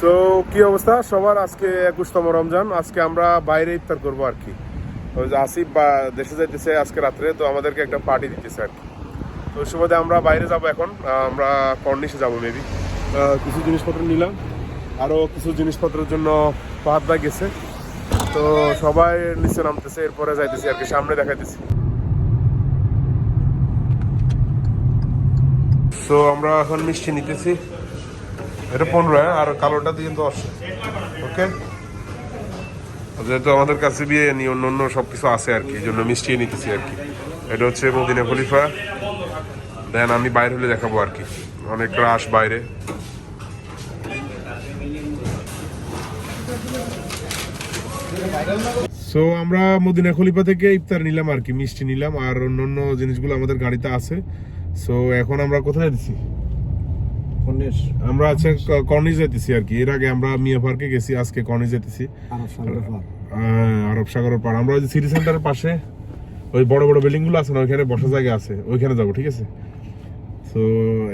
So কি অবস্থা সবার? আজকে 21তম রমজান। আজকে আমরা বাইরে ইফতার করবো আর কি। ওই যে আসিফ বা দেশে যাইতেছে আজকে রাত্রে, তো আমাদেরকে একটা পার্টি দিতেছে আর কি। তো ওই সুবাদে আমরা বাইরে যাব এখন। আমরা কর্নিশে যাব মেবি। কিছু জিনিসপত্র নিলাম, আরও কিছু জিনিসপত্রের জন্য ফাহাদ ভাই গেছে। তো সবাই নিচে নামতেছে, এরপরে যাইতেছি আর কি, সামনে দেখাইতেছি। তো আমরা এখন মিষ্টি নিতেছি। এটা 15, আর কালোটা দিয়ে 10। ওকে, যেহেতু আমাদের কাছে বিয়ে নি অন্য অন্য সবকিছু আছে আর কি, এই জন্য মিষ্টি নিতেছি আর কি। এটা হচ্ছে মদিনা খলিফা। দেন আমি বাইরে হলে দেখাবো আর কি, অনেক রাশ বাইরে। সো আমরা মদিনা খলিফা থেকে ইফতার নিলাম আর কি, মিষ্টি নিলাম, আর অন্য অন্য জিনিসগুলো আমাদের গাড়িতে আছে। সো এখন আমরা কোথায় যাচ্ছি? আমরা আছে কর্নিশ যাইতেছি আর কি। এর আগে আমরা মিয়া পার্কে গেছি, আজকে কর্নিশ যাইতেছি, আরব সাগরের পার। আমরা ওই যে সিটি সেন্টারের পাশে ওই বড় বড় বিল্ডিং গুলো আছে না, ওইখানে বসার জায়গা আছে, ওইখানে যাবো, ঠিক আছে? তো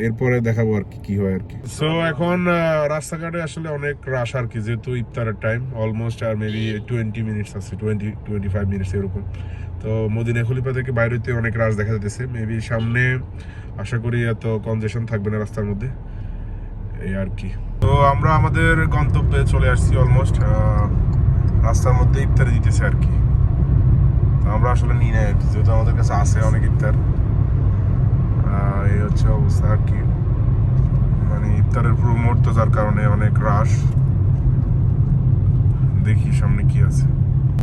এরপরে দেখাবো আর কি হয় আর কি। সো এখন রাস্তাঘাটে আসলে অনেক রাশ আর কি, যেহেতু ইফতারের টাইম অলমোস্ট, আর মেবি 20 মিনিটস আছে, 20-25 মিনিটস এরকম। তো মদিনা খলিফা থেকে বাইরে হইতে অনেক রাশ দেখা যাচ্ছে। মেবি সামনে আশা করি এত কনজেশন থাকবে না রাস্তার মধ্যে, এই আর কি। তো আমরা আমাদের গন্তব্যে চলে আসছি অলমোস্ট। রাস্তার মধ্যে ইফতার দিতেছে আর কি। তো আমরা আসলে নিই না আর কি, যেহেতু আমাদের কাছে আছে অনেক ইফতার। এই হচ্ছে অবস্থা আর কি, মানে ইফতারের পুরো মুহূর্ত, যার কারণে অনেক রাশ। দেখি সামনে কি আছে।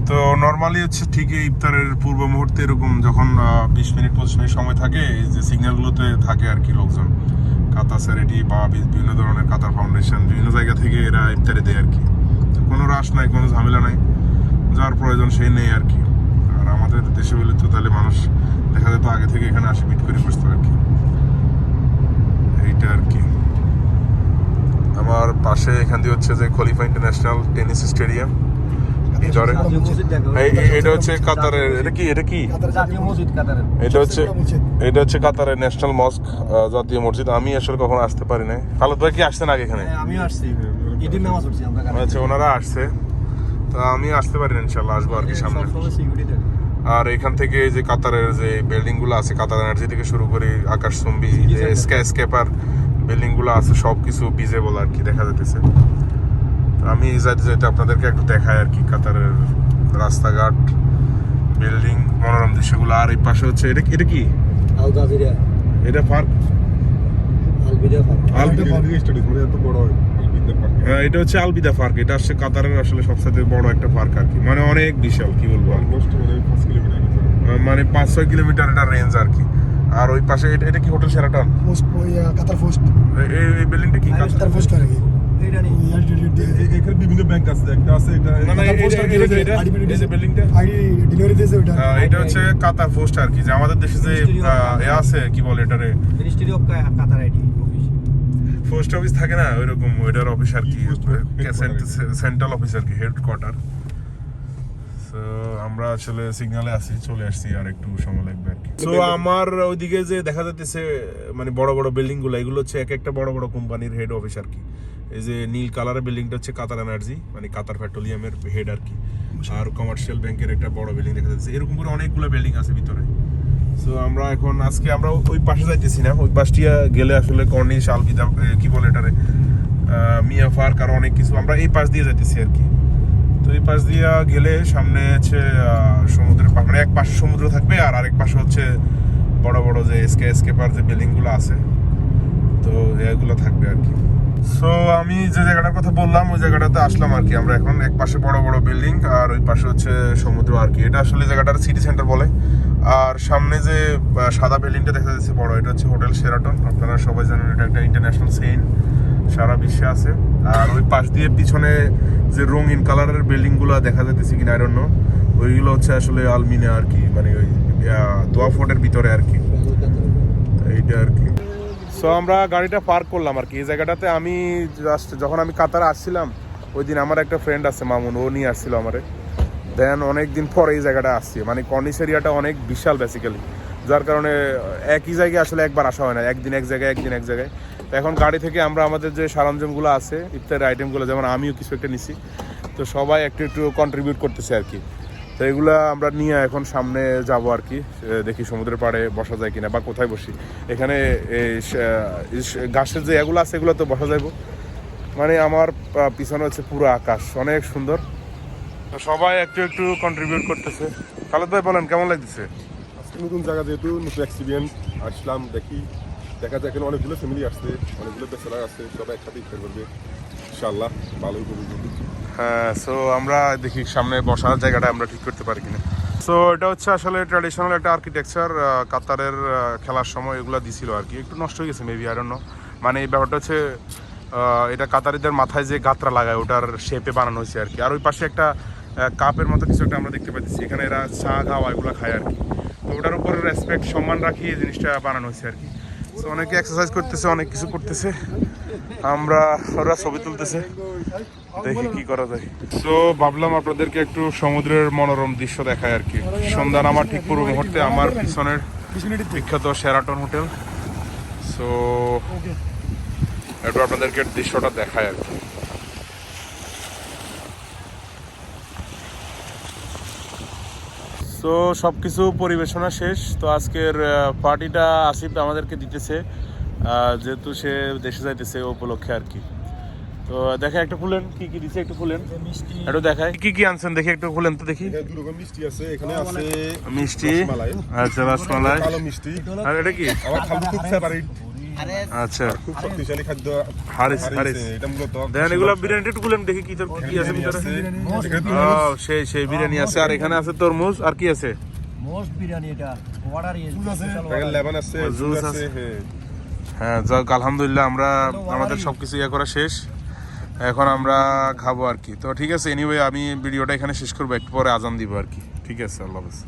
তো নর্মালি হচ্ছে ঠিক ইফতারের পূর্ব মুহূর্তে এরকম যখন 20 মিনিট 25 মিনিট সময় থাকে, এই যে সিগন্যালগুলোতে থাকে আর কি লোকজন, কাতার স্যারিটি বা বিভিন্ন ধরনের কাতার ফাউন্ডেশন, বিভিন্ন জায়গা থেকে এরা ইফতারি দেয় আর কি। কোনো রাশ নাই, কোনো ঝামেলা নাই, যার প্রয়োজন সেই নেই আর কি। আর আমাদের দেশে বলে তো তাহলে মানুষ দেখা যেত আগে থেকে এখানে আসে মিট করে বসতো আর কি, এইটা আর কি। আমার পাশে এখান দিয়ে হচ্ছে যে খলিফা ইন্টারন্যাশনাল টেনিস স্টেডিয়াম। এটা হচ্ছে কাতারের, এটা হচ্ছে কাতারের ন্যাশনাল মস্ক, জাতীয় মসজিদ। আমি আসলে কখনো আসতে পারি নাই। খালেদ ভাই কি আসছেন আগে এখানে? আচ্ছা, ওনারা আসছে, তো আমি আসতে পারি না, ইনশাল্লাহ আসবো আর কি সামনে। আর এখান থেকে যে কাতারের যে বিল্ডিং গুলো আছে, কাতার এনার্জি থেকে শুরু করে আকাশচুম্বী যে স্কাইস্কেপার বিল্ডিং গুলো আছে, সবকিছু ভিজিবল আর কি, দেখা যাইতেছে। আমি যাইতে যাইতে আপনাদেরকে একটু দেখাই আর কি কাতারের রাস্তাঘাট, বিল্ডিং, মনোরম দৃশ্যগুলো। আর এই পাশে হচ্ছে এটা কি? এটা পার্ক, এটা হচ্ছে আলবিদা পার্ক। এটা হচ্ছে কাতারের আসলে সবচেয়ে বড় একটা পার্ক আর কি, মানে অনেক বিশাল, কি বলবো, মানে 5-6 কিলোমিটার এটা রেঞ্জ আর কি। আর ওই পাশে এটা কি হোটেল শেরাটন? কাতার পোস্ট। এই বিল্ডিংটা কি কাতার পোস্ট করে কি? এখানে বিভিন্ন ব্যাংক আছে, একটা আছে এটা, না না এই যে বিল্ডিংটা ডেলিভারি দিয়েছে ওটা, এটা হচ্ছে কাতার পোস্ট আর কি। যে আমাদের দেশে যে এ আছে, কি বলে এটারে, ministry of Qatar ID office, post office থাকে না, ওইরকম ওইটার অফিস আর কি, সেন্ট্রাল অফিস আর কি, হেডকোয়ার্টার। তো আমরা আসলে সিগন্যালে আছি, চলে আসছি, আর একটু সময় লাগবে আর কি। তো আমার ওইদিকে যে দেখা যাচ্ছে মানে বড় বড় বিল্ডিং গুলো, এগুলো হচ্ছে এক একটা বড় বড় কোম্পানির হেড অফিস আর কি। এই যে নীল কালারের বিল্ডিংটা হচ্ছে কাতার এনার্জি, মানে কাতার পেট্রোলিয়ামের হেড আর কি। আর কমার্শিয়াল ব্যাংকের একটা বড় বিল্ডিং দেখা যাচ্ছে, এরকম করে অনেকগুলো বিল্ডিং আছে ভিতরে। সো আমরা এখন আজকে আমরা ওই পাশে যাইতেছি না, ওই পাশটিয়া গেলে আসলে কর্নিশ, আলবিদা, কি বলে এটারে, মিয়া পার্ক, আর অনেক কিছু। আমরা এই পাশ দিয়ে যাইতেছি আর কি। তো এই পাশ দিয়ে গেলে সামনে হচ্ছে সমুদ্রের পাশ, মানে এক পাশে সমুদ্র থাকবে, আর আরেক পাশে হচ্ছে বড় বড় যে স্কাইস্কেপার যে বিল্ডিং গুলো আছে, তো এগুলো থাকবে আর কি। সো আমি যে জায়গাটার কথা বললাম, ওই জায়গাটাতে আসলাম আর কি আমরা এখন। এক পাশে বড় বড় বিল্ডিং, আর ওই পাশে হচ্ছে সমুদ্র আর কি। এটা আসলে জায়গাটার সিটি সেন্টার বলে। আর সামনে যে সাদা বিল্ডিংটা দেখা যাচ্ছে বড়, এটা হচ্ছে হোটেল শেরাটন। আপনারা সবাই জানেন এটা একটা ইন্টারন্যাশনাল চেইন, সারা বিশ্বে আছে। আর ওই পাশ দিয়ে পিছনে যে রঙিন কালারের বিল্ডিং গুলো দেখা যাচ্ছে কিনা, আই ডোন্ট নো, ওইগুলো হচ্ছে আসলে আলমিনা আর কি, মানে ওই দোয়া ফোর্টের ভিতরে আর কি, এইটা আর কি। সো আমরা গাড়িটা পার্ক করলাম আর কি এই জায়গাটাতে। আমি জাস্ট যখন আমি কাতারে আসছিলাম, ওই দিন আমার একটা ফ্রেন্ড আছে মামুন, ও নিয়ে আসছিল আমারে। দেন অনেকদিন পরে এই জায়গাটা আসছি, মানে কর্নিশ এরিয়াটা অনেক বিশাল বেসিক্যালি, যার কারণে একই জায়গায় আসলে একবার আসা হয় না, একদিন এক জায়গায় একদিন এক জায়গায়। তো এখন গাড়ি থেকে আমরা আমাদের যে সরঞ্জামগুলো আছে ইত্যাদি আইটেমগুলো, যেমন আমিও কিছু একটা নিছি, তো সবাই একটু একটু কন্ট্রিবিউট করতেছে আর কি। তো এগুলো আমরা নিয়ে এখন সামনে যাব আর কি, দেখি সমুদ্রের পাড়ে বসা যায় কিনা বা কোথায় বসি। এখানে ঘাসের যে এগুলো আছে এগুলো তো বসা যাইব। মানে আমার পিছনে হচ্ছে পুরো আকাশ, অনেক সুন্দর। তো সবাই একটু একটু কন্ট্রিবিউট করতেছে। খালেদ ভাই বলেন কেমন লাগতেছে? আজকে নতুন জায়গা, যেহেতু নতুন এক্সপিরিয়েন্স, আসলাম দেখা যায় এখানে অনেকগুলো ফ্যামিলি আসছে, অনেকগুলো ব্যাচেলার আছে, সবাই একসাথে ইফতার করবে ইনশাআল্লাহ, ভালোই করবে। হ্যাঁ, সো আমরা দেখি সামনে বসার জায়গাটা আমরা ঠিক করতে পারি কিনা। সো এটা হচ্ছে আসলে ট্র্যাডিশনাল একটা আর্কিটেকচার, কাতারের খেলার সময় এগুলো দিছিল আর কি, একটু নষ্ট হয়ে গেছে মেবি, আই ডোন্ট নো। মানে এই ব্যাপারটা হচ্ছে এটা কাতারিদের মাথায় যে গাত্রা লাগায় ওটার শেপে বানানো হয়েছে আর কি। আর ওই পাশে একটা কাপের মতো কিছু একটা আমরা দেখতে পাচ্ছি, এখানে এরা চা খাওয়া এগুলো খায় আর কি। তো ওটার উপর রেসপেক্ট সম্মান রাখি এই জিনিসটা বানানো হয়েছে আর কি। সো অনেকে এক্সারসাইজ করতেছে, অনেক কিছু করতেছে, ওরা ছবি তুলতেছে, দেখি কি করা যায়। সো ভাবলাম আপনাদেরকে একটু সমুদ্রের মনোরম দৃশ্য দেখায় আর কি। সন্ধ্যা নামার ঠিক পূর্ব মুহূর্তে আমার পিছনের বিখ্যাত শেরাটন হোটেল। সো একটু আপনাদেরকে দৃশ্যটা দেখায় আর কি। তো সব কিছু পরিবেশনা শেষ। তো আজকের পার্টিটা আসিফ আমাদেরকে দিতেছে, যেহেতু সে দেশে যাইতেছে উপলক্ষে আর কি। তো দেখে একটু খুলেন কি কি দিছে, একটু খুলেন, একটু দেখায় কি কি আনছেন দেখি, একটু খুলেন তো দেখি। এখানে দুই রকম মিষ্টি আছে, এখানে আছে মিষ্টি, আচ্ছা রসমালাই, কালো মিষ্টি। আর এটা কি? আমার খালু খুব ফেভারিট, আচ্ছা খুব শক্তিশালী খাদ্য হারিস। এটা মূলত। দেখেন এগুলো বিরিয়ানি একটু খুলেন দেখি কি কি আছে ভিতরে। সেই বিরিয়ানি আছে, আর এখানে আছে তরমুজ, আর কি আছে? মোস্ট বিরিয়ানি, এটা অর্ডার এখানে লেমন আছে, জুস আছে। হ্যাঁ যাক, আলহামদুলিল্লাহ আমরা আমাদের সবকিছু ইয়ে করা শেষ, এখন আমরা খাবো আর কি। তো ঠিক আছে, এনিওয়ে আমি ভিডিওটা এখানে শেষ করবো, একটু পরে আজান দিব আর কি। ঠিক আছে, আল্লাহ হাফেজ।